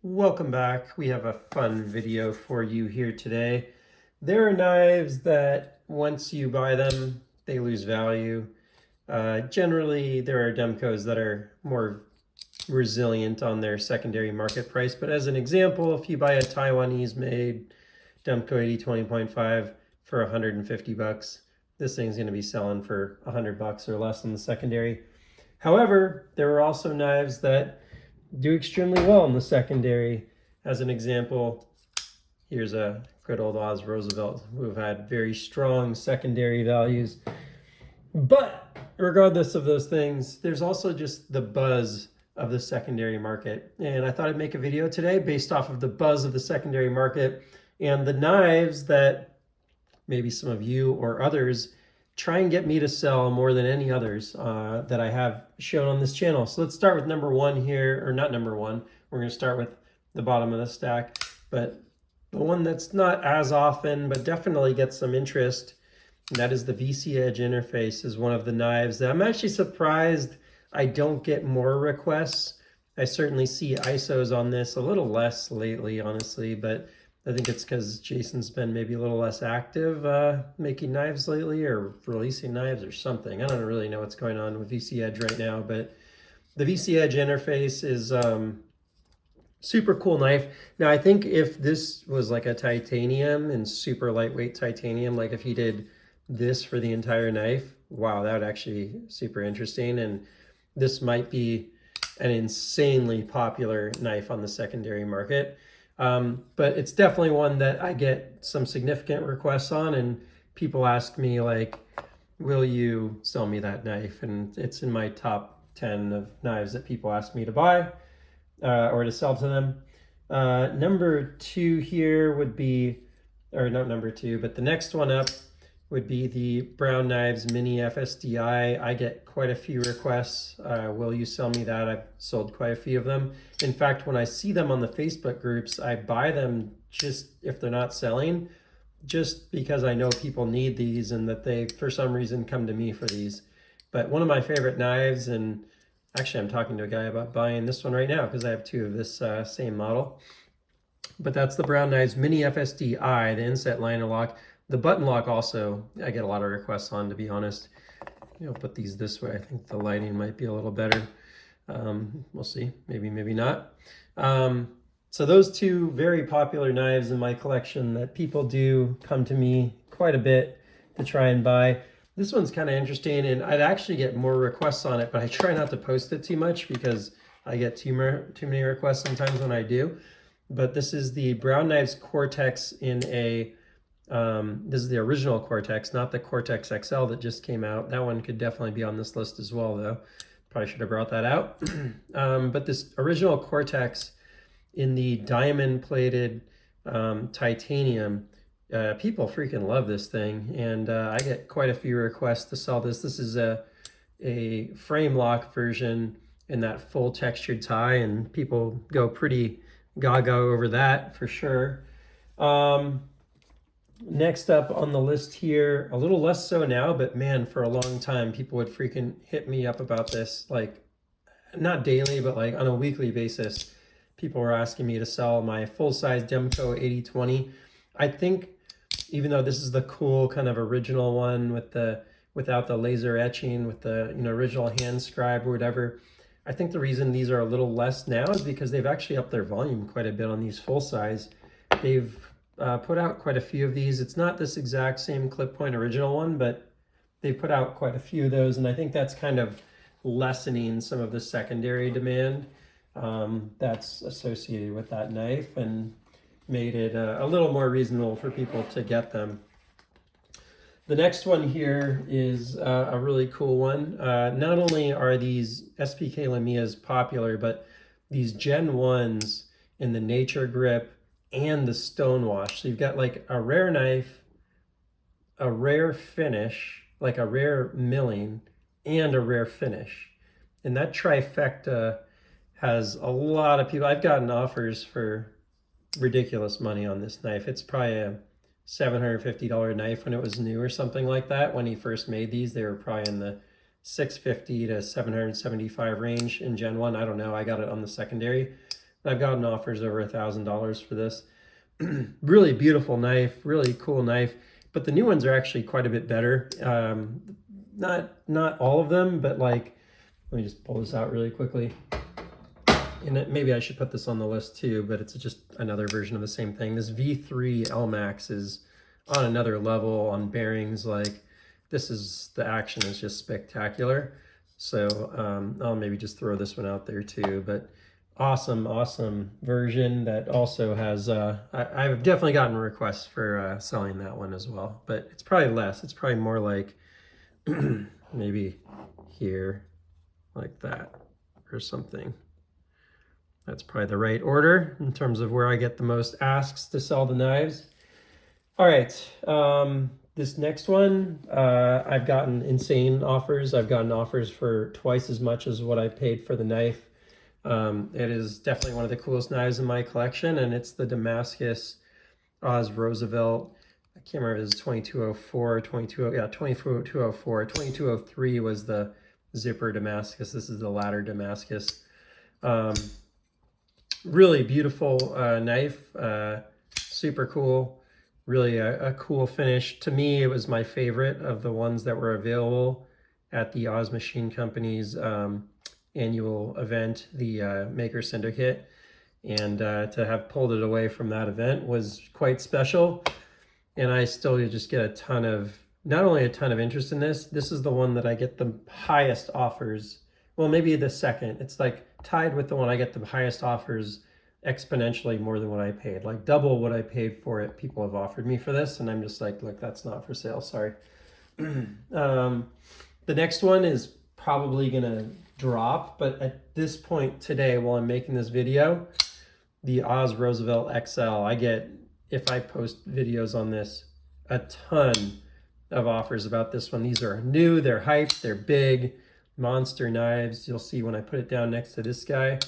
Welcome back. We have a fun video for you here today. There are knives that once you buy them, they lose value. Generally, there are Demcos that are more resilient on their secondary market price. But as an example, if you buy a Taiwanese made Demco 8020.5 for 150 bucks, this thing's going to be selling for 100 bucks or less on the secondary. However, there are also knives that do extremely well in the secondary. As an example, here's a good old Oz Roosevelt who have had very strong secondary values. But regardless of those things, there's also just the buzz of the secondary market. And I thought I'd make a video today based off of the buzz of the secondary market and the knives that maybe some of you or others try and get me to sell more than any others that I have shown on this channel. So let's start with number one here, or not number one. We're going to start with the bottom of the stack, but the one that's not as often, but definitely gets some interest, and that is the VC Edge interface. Is one of the knives that I'm actually surprised I don't get more requests. I certainly see ISOs on this a little less lately, honestly, but I think it's because Jason's been maybe a little less active making knives lately or releasing knives or something. I don't really know what's going on with VC Edge right now, but the VC Edge interface is super cool knife. Now, I think if this was like a titanium and super lightweight titanium, like if he did this for the entire knife, wow, that would actually be super interesting. And this might be an insanely popular knife on the secondary market. But it's definitely one that I get some significant requests on, and people ask me like, will you sell me that knife? And it's in my top 10 of knives that people ask me to buy or to sell to them. Number two here would be, or not number two, but the next one up would be the Brown Knives Mini FSD-i. I get quite a few requests. Will you sell me that? I've sold quite a few of them. In fact, when I see them on the Facebook groups, I buy them just if they're not selling, just because I know people need these and that they, for some reason, come to me for these. But one of my favorite knives, and actually I'm talking to a guy about buying this one right now because I have two of this same model. But that's the Brown Knives Mini FSD-i, the inset liner lock. The button lock also, I get a lot of requests on, to be honest. I'll put these this way. I think the lighting might be a little better. We'll see, maybe not. So those two very popular knives in my collection that people do come to me quite a bit to try and buy. This one's kind of interesting, and I'd actually get more requests on it, but I try not to post it too much because I get too many requests sometimes when I do. But this is the Brown Knives Cortex in a this is the original Cortex, not the Cortex XL that just came out. That one could definitely be on this list as well, though. Probably should have brought that out. But this original Cortex in the diamond-plated titanium, people freaking love this thing, and I get quite a few requests to sell this. This is a frame lock version in that full textured tie, and people go pretty gaga over that for sure. Next up on the list here, a little less so now, but man, for a long time, people would freaking hit me up about this, like not daily, but like on a weekly basis. People were asking me to sell my full-size Demco 8020. I think even though this is the cool kind of original one with the without the laser etching, with the original hand scribe or whatever, I think the reason these are a little less now is because they've actually upped their volume quite a bit on these full-size. They've put out quite a few of these. It's not this exact same clip point original one, but they put out quite a few of those, and I think that's kind of lessening some of the secondary demand that's associated with that knife and made it a little more reasonable for people to get them. The next one here is a really cool one. Not only are these SPK Lmax popular, but these Gen 1s in the Nature Grip and the Stonewash. So you've got like a rare knife, a rare finish, like a rare milling, and a rare finish. And that trifecta has a lot of people. I've gotten offers for ridiculous money on this knife. It's probably a $750 knife when it was new or something like that. When he first made these, they were probably in the $650 to $775 range in Gen 1. I don't know. I got it on the secondary. I've gotten offers over $1,000 for this. Really beautiful knife, really cool knife, but the new ones are actually quite a bit better. Not all of them, but like, let me just pull this out really quickly. And maybe I should put this on the list too, but it's just another version of the same thing. This V3 Lmax is on another level on bearings. Like, the action is just spectacular. So I'll maybe just throw this one out there too, but awesome version that also has, I've definitely gotten requests for selling that one as well, but it's probably less. It's probably more like maybe here, like that or something. That's probably the right order in terms of where I get the most asks to sell the knives. All right, this next one, I've gotten insane offers. I've gotten offers for twice as much as what I paid for the knife. It is definitely one of the coolest knives in my collection, and it's the Damascus Oz Roosevelt. I can't remember if it was 2204, 2204. 2203 was the zipper Damascus. This is the ladder Damascus. Really beautiful knife, super cool. Really a cool finish. To me, it was my favorite of the ones that were available at the Oz Machine Company's annual event, the Maker Syndicate. And to have pulled it away from that event was quite special. And I still just get a ton of, not only a ton of interest in this is the one that I get the highest offers. Well, maybe the second. It's like tied with the one I get the highest offers exponentially more than what I paid. Like double what I paid for it, people have offered me for this, and I'm just like, look, that's not for sale, sorry. The next one is probably gonna drop, but at this point today, while I'm making this video, the Oz Roosevelt XL, I get, if I post videos on this, a ton of offers about this one. These are new, they're hyped, they're big, monster knives. You'll see when I put it down next to this guy.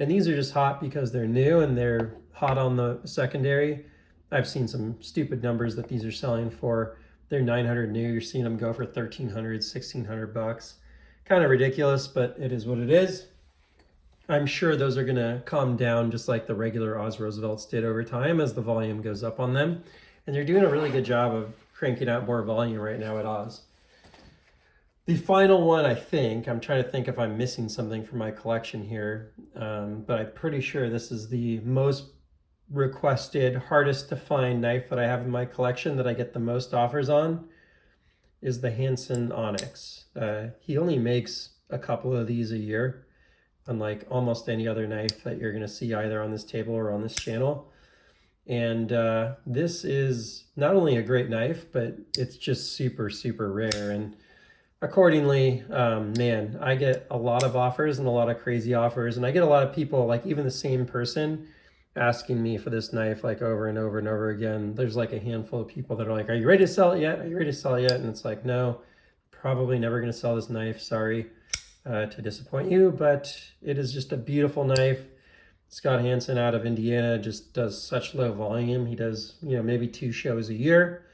And these are just hot because they're new and they're hot on the secondary. I've seen some stupid numbers that these are selling for. They're 900 new. You're seeing them go for 1,300, 1,600 bucks. Kind of ridiculous, but it is what it is. I'm sure those are gonna calm down just like the regular Oz Roosevelts did over time as the volume goes up on them. And they're doing a really good job of cranking out more volume right now at Oz. The final one, I think, I'm trying to think if I'm missing something from my collection here, but I'm pretty sure this is the most requested, hardest to find knife that I have in my collection that I get the most offers on, is the Hansen Onyx. He only makes a couple of these a year, unlike almost any other knife that you're gonna see either on this table or on this channel. And this is not only a great knife, but it's just super rare. And accordingly, man, I get a lot of offers and a lot of crazy offers, and I get a lot of people, like even the same person, asking me for this knife like over and over again. There's like a handful of people that are like, are you ready to sell it yet? Are you ready to sell it yet? And it's like, no, probably never gonna sell this knife, sorry to disappoint you, but it is just a beautiful knife. Scott Hansen out of Indiana just does such low volume. He does, maybe 2 shows a year,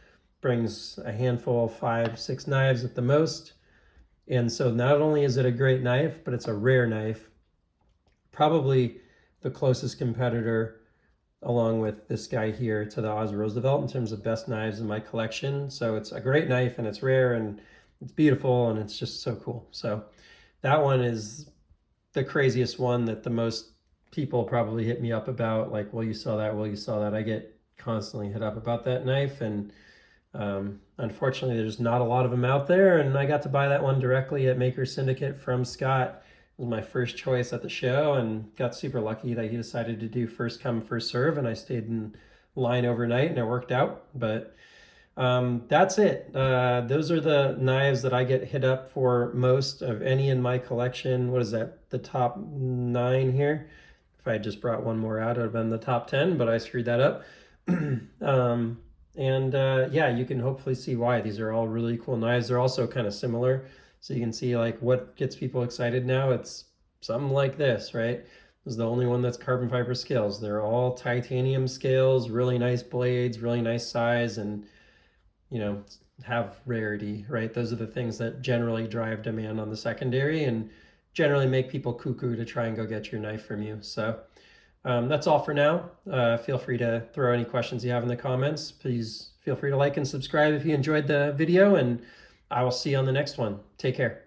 brings a handful, 5, 6 knives at the most. And so not only is it a great knife, but it's a rare knife. Probably the closest competitor, along with this guy here, to the Oz Roosevelt in terms of best knives in my collection. So it's a great knife and it's rare and it's beautiful and it's just so cool. So that one is the craziest one that the most people probably hit me up about. Like, will you sell that? Will you sell that? I get constantly hit up about that knife, and unfortunately there's not a lot of them out there, and I got to buy that one directly at Maker Syndicate from Scott. It was my first choice at the show, and got super lucky that he decided to do first come first serve, and I stayed in line overnight and it worked out. But that's it. Those are the knives that I get hit up for most of any in my collection. What is that, the top 9 here? If I had just brought one more out, it would have been the top 10, but I screwed that up. Yeah, you can hopefully see why. These are all really cool knives. They're also kind of similar. So you can see like what gets people excited now. It's something like this, right? This is the only one that's carbon fiber scales. They're all titanium scales, really nice blades, really nice size, and have rarity, right? Those are the things that generally drive demand on the secondary and generally make people cuckoo to try and go get your knife from you. So That's all for now. Feel free to throw any questions you have in the comments. Please feel free to like and subscribe if you enjoyed the video, and I will see you on the next one. Take care.